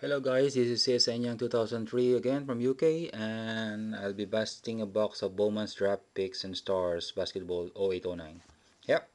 Hello guys, this is Csnyoung2003 again from UK, and I'll be busting a box of Bowman's Draft Picks and Stars Basketball 0809. Yep.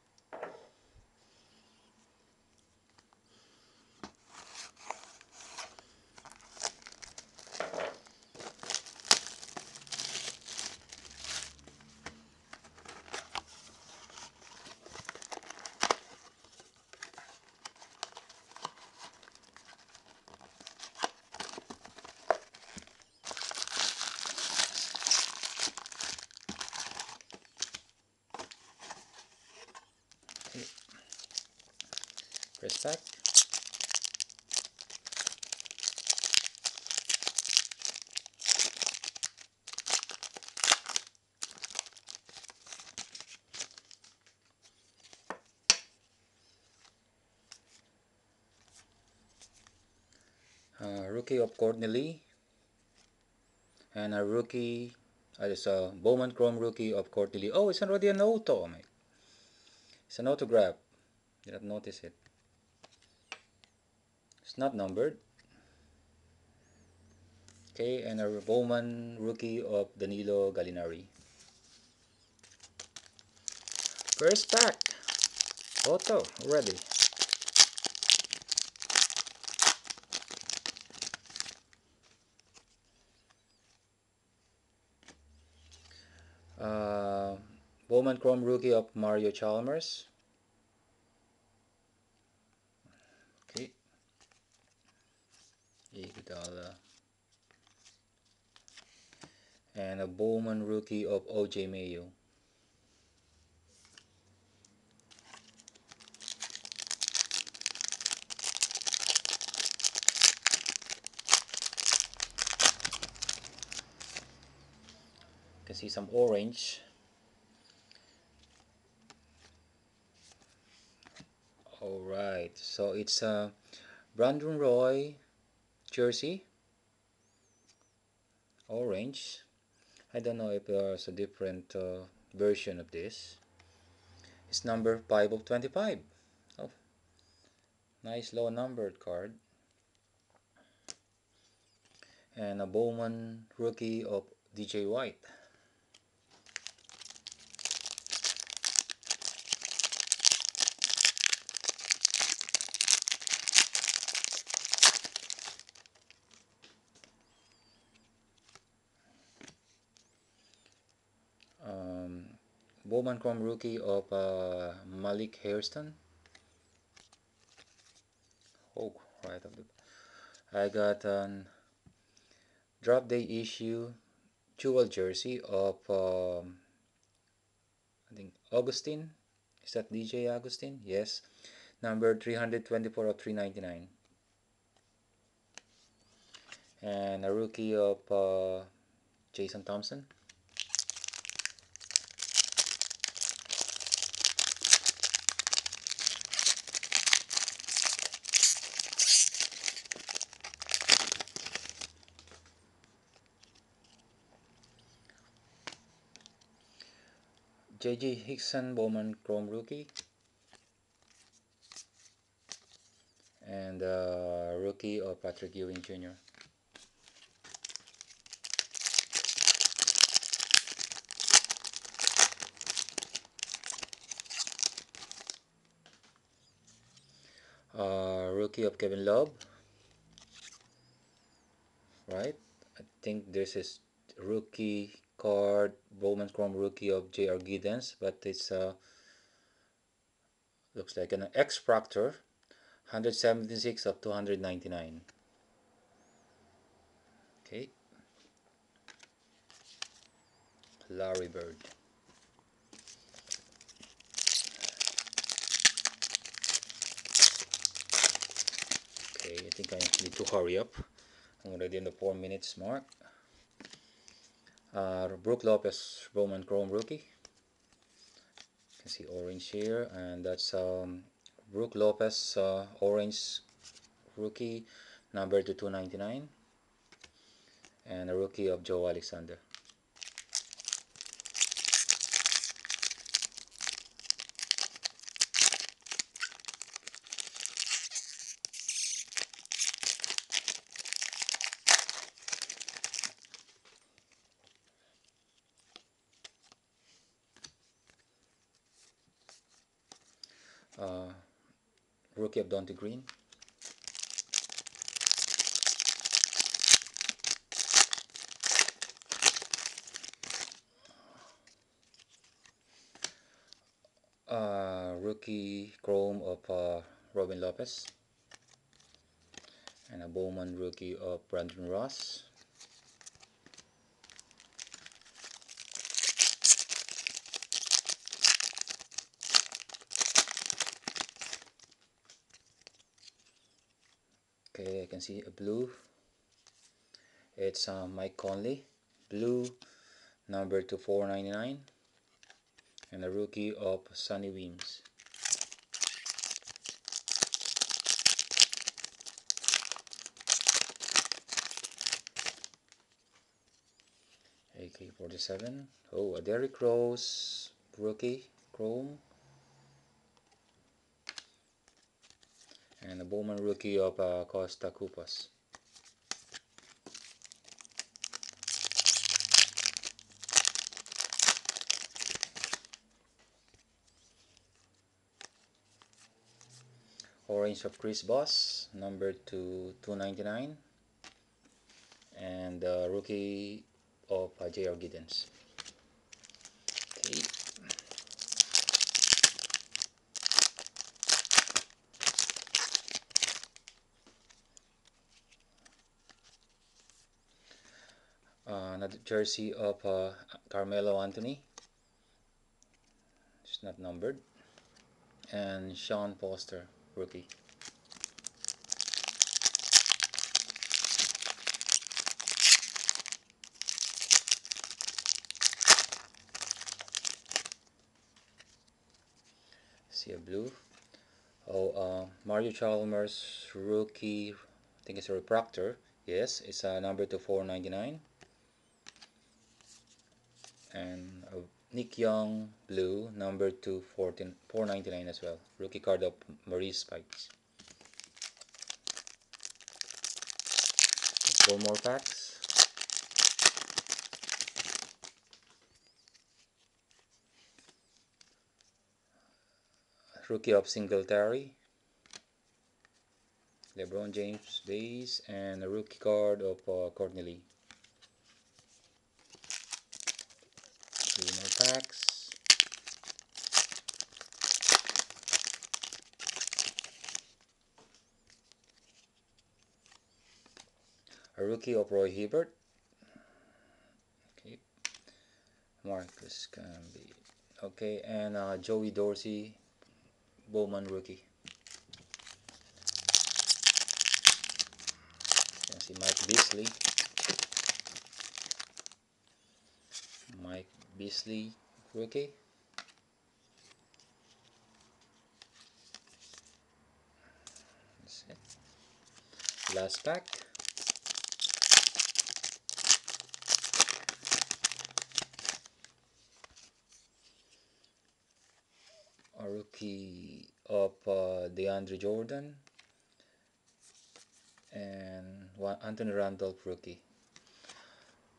Press back. Rookie of Courtney Lee, and a rookie, it's a Bowman Chrome rookie of Courtney Lee. Oh, it's already an auto, mate. It's an autograph. Did not notice it. It's not numbered. Okay, and a Bowman rookie of Danilo Gallinari. First pack. Auto, already. Uh, Bowman Chrome rookie of Mario Chalmers. Okay, Iguodala. And a Bowman rookie of OJ Mayo. You can see some orange. Alright, so it's a Brandon Roy jersey, orange. I don't know if there's a different version of this. It's number 5 of 25. Oh, nice low numbered card. And a Bowman rookie of DJ White. Bowman Chrome rookie of Malik Hairston. Oh, right of the. I got an drop day issue jewel jersey of I think Augustine. Is that DJ Augustine? Yes. Number 324 of 399. And a rookie of Jason Thompson. JJ Hickson Bowman Chrome rookie. And rookie of Patrick Ewing Jr. Rookie of Kevin Love. Right? I think this is rookie card Bowman Chrome rookie of J.R. Giddens, but it's looks like an X Proctor 176 of 299. Okay, Larry Bird. Okay, I think I need to hurry up. I'm already in the 4 minutes mark. Brook Lopez Bowman Chrome rookie. You can see orange here, and that's Brook Lopez orange rookie number to 299, and a rookie of Joe Alexander. rookie of Dante Green. Rookie chrome of Robin Lopez, and a Bowman rookie of Brandon Ross. Okay, I can see a blue. It's Mike Conley, blue, number 2499, and a rookie of Sonny Weems. AK-47. Oh, a Derrick Rose rookie chrome, and a Bowman rookie of Costa Cupas. Orange of Chris Boss, number 299, and rookie of J.R. Giddens. Okay. Another jersey of Carmelo Anthony. It's not numbered. And Sean Foster, rookie. See a blue. Oh, Mario Chalmers rookie. I think it's a refractor. Yes, it's number 499. And Nick Young blue, number 499 as well. Rookie card of Maurice Spikes. 4 more packs. Rookie of Singletary, LeBron James base, and a rookie card of Courtney Lee. 3 more packs. A rookie of Roy Hibbert. Okay. Marcus Camby. Okay, and Joey Dorsey, Bowman rookie. You can see Mike Beasley rookie. That's it. Last pack. A rookie of DeAndre Jordan, and one Anthony Randolph rookie.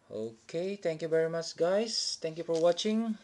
Okay, thank you very much guys. Thank you for watching.